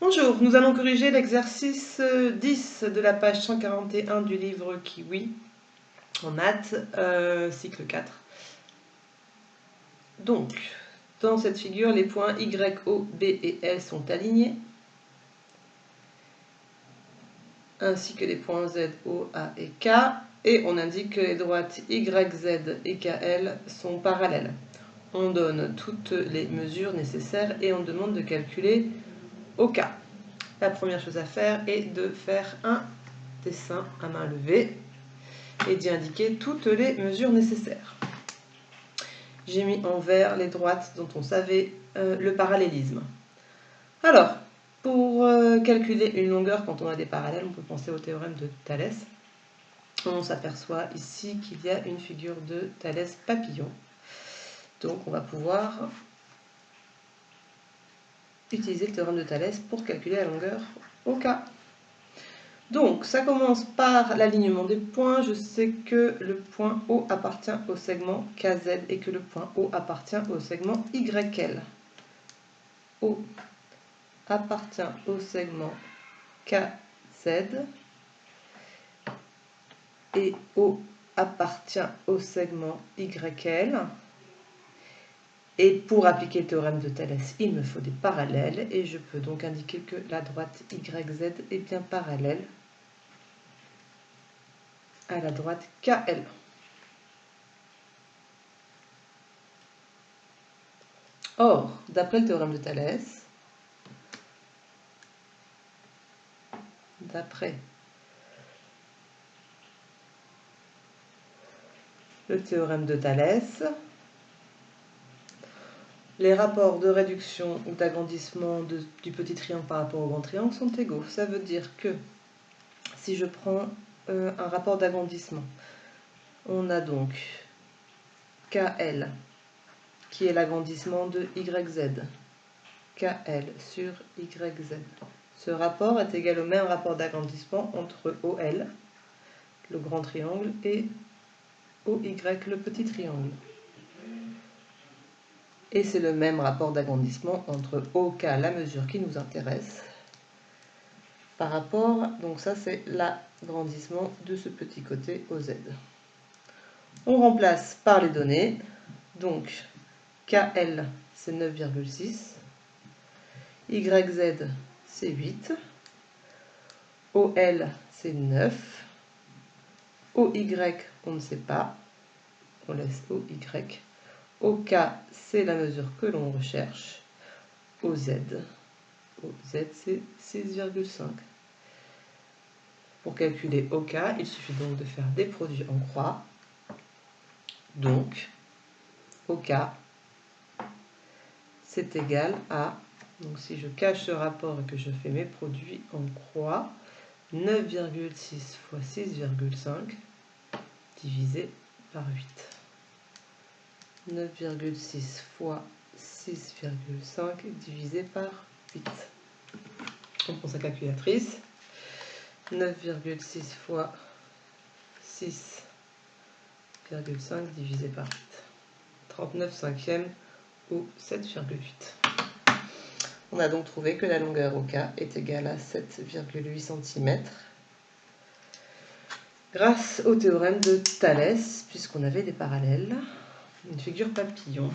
Bonjour, nous allons corriger l'exercice 10 de la page 141 du livre Kiwi en maths, cycle 4. Donc, dans cette figure, les points Y, O, B et L sont alignés, ainsi que les points Z, O, A et K, et on indique que les droites Y, Z et KL sont parallèles. On donne toutes les mesures nécessaires et on demande de calculer OK. La première chose à faire est de faire un dessin à main levée et d'y indiquer toutes les mesures nécessaires. J'ai mis en vert les droites dont on savait le parallélisme. Alors, pour calculer une longueur quand on a des parallèles, on peut penser au théorème de Thalès. On s'aperçoit ici qu'il y a une figure de Thalès papillon. Donc on va pouvoir utiliser le théorème de Thalès pour calculer la longueur OK. Donc, ça commence par l'alignement des points. Je sais que le point O appartient au segment KZ et que le point O appartient au segment YL. O appartient au segment KZ et O appartient au segment YL. Et pour appliquer le théorème de Thalès, il me faut des parallèles et je peux donc indiquer que la droite YZ est bien parallèle à la droite KL. Or, d'après le théorème de Thalès, les rapports de réduction ou d'agrandissement du petit triangle par rapport au grand triangle sont égaux. Ça veut dire que si je prends un rapport d'agrandissement, on a donc KL qui est l'agrandissement de YZ. KL sur YZ. Ce rapport est égal au même rapport d'agrandissement entre OL, le grand triangle, et OY, le petit triangle. Et c'est le même rapport d'agrandissement entre OK, la mesure qui nous intéresse, par rapport, donc ça c'est l'agrandissement de ce petit côté OZ. On remplace par les données, donc KL c'est 9,6, YZ c'est 8, OL c'est 9, OY on ne sait pas, on laisse OY, OK c'est la mesure que l'on recherche, OZ c'est 6,5. Pour calculer OK, il suffit donc de faire des produits en croix. Donc, OK, c'est égal à, donc si je cache ce rapport et que je fais mes produits en croix, 9,6 fois 6,5 divisé par 8. 9,6 fois 6,5 divisé par 8. On prend sa calculatrice. 9,6 fois 6,5 divisé par 8. 39 cinquièmes ou 7,8. On a donc trouvé que la longueur OK est égale à 7,8 cm grâce au théorème de Thalès, puisqu'on avait des parallèles. Une figure papillon.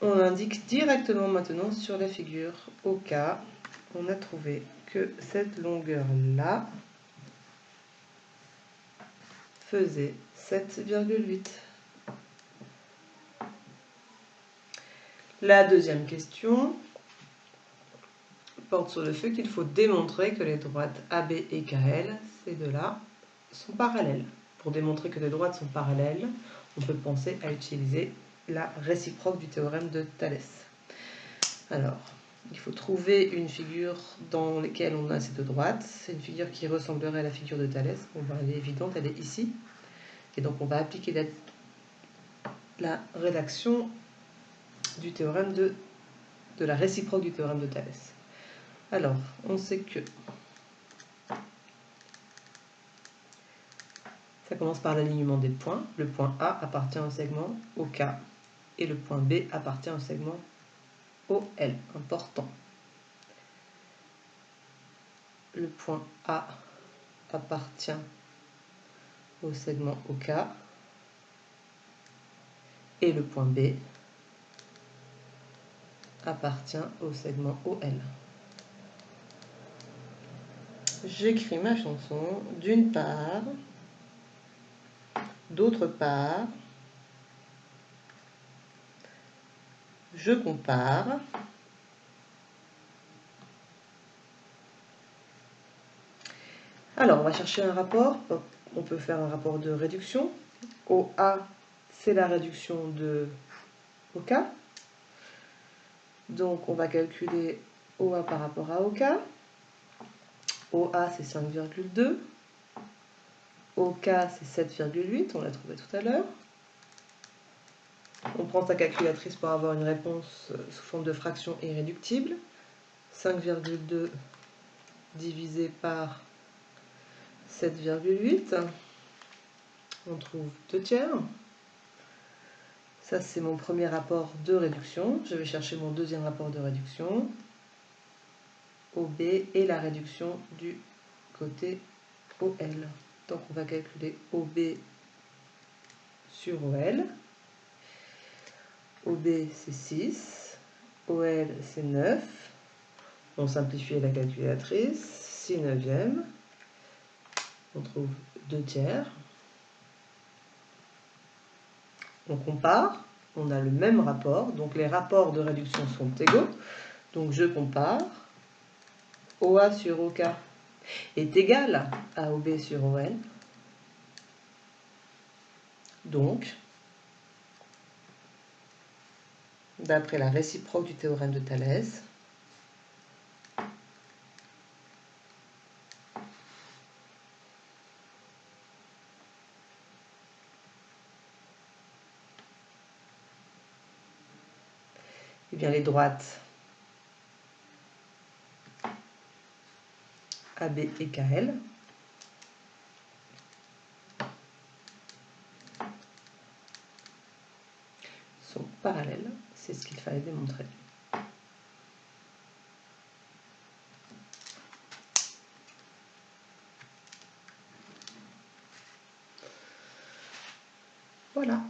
On indique directement maintenant sur la figure OK, on a trouvé que cette longueur-là faisait 7,8. La deuxième question porte sur le fait qu'il faut démontrer que les droites AB et KL, ces deux-là, sont parallèles. Pour démontrer que les droites sont parallèles, on peut penser à utiliser la réciproque du théorème de Thalès. Alors, il faut trouver une figure dans laquelle on a ces deux droites. C'est une figure qui ressemblerait à la figure de Thalès. Bon, ben, elle est évidente, elle est ici. Et donc on va appliquer la rédaction du théorème de la réciproque du théorème de Thalès. Alors, on sait que ça commence par l'alignement des points. Le point A appartient au segment OK et le point B appartient au segment OL, important. Le point A appartient au segment OK et le point B appartient au segment OL. J'écris ma chanson d'une part, d'autre part, je compare, alors on va chercher un rapport, on peut faire un rapport de réduction. OA, c'est la réduction de OK. Donc on va calculer OA par rapport à OK. OA c'est 5,2. OK c'est 7,8, on l'a trouvé tout à l'heure. On prend sa calculatrice pour avoir une réponse sous forme de fraction irréductible. 5,2 divisé par 7,8, on trouve 2 tiers. Ça, c'est mon premier rapport de réduction. Je vais chercher mon deuxième rapport de réduction. OB et la réduction du côté OL. Donc, on va calculer OB sur OL. OB, c'est 6. OL, c'est 9. On simplifie la calculatrice. 6 neuvièmes. On trouve 2 tiers. On compare, on a le même rapport, donc les rapports de réduction sont égaux. Donc je compare, OA sur OK est égal à OB sur OL. Donc, d'après la réciproque du théorème de Thalès, eh bien les droites AB et KL sont parallèles, c'est ce qu'il fallait démontrer. Voilà.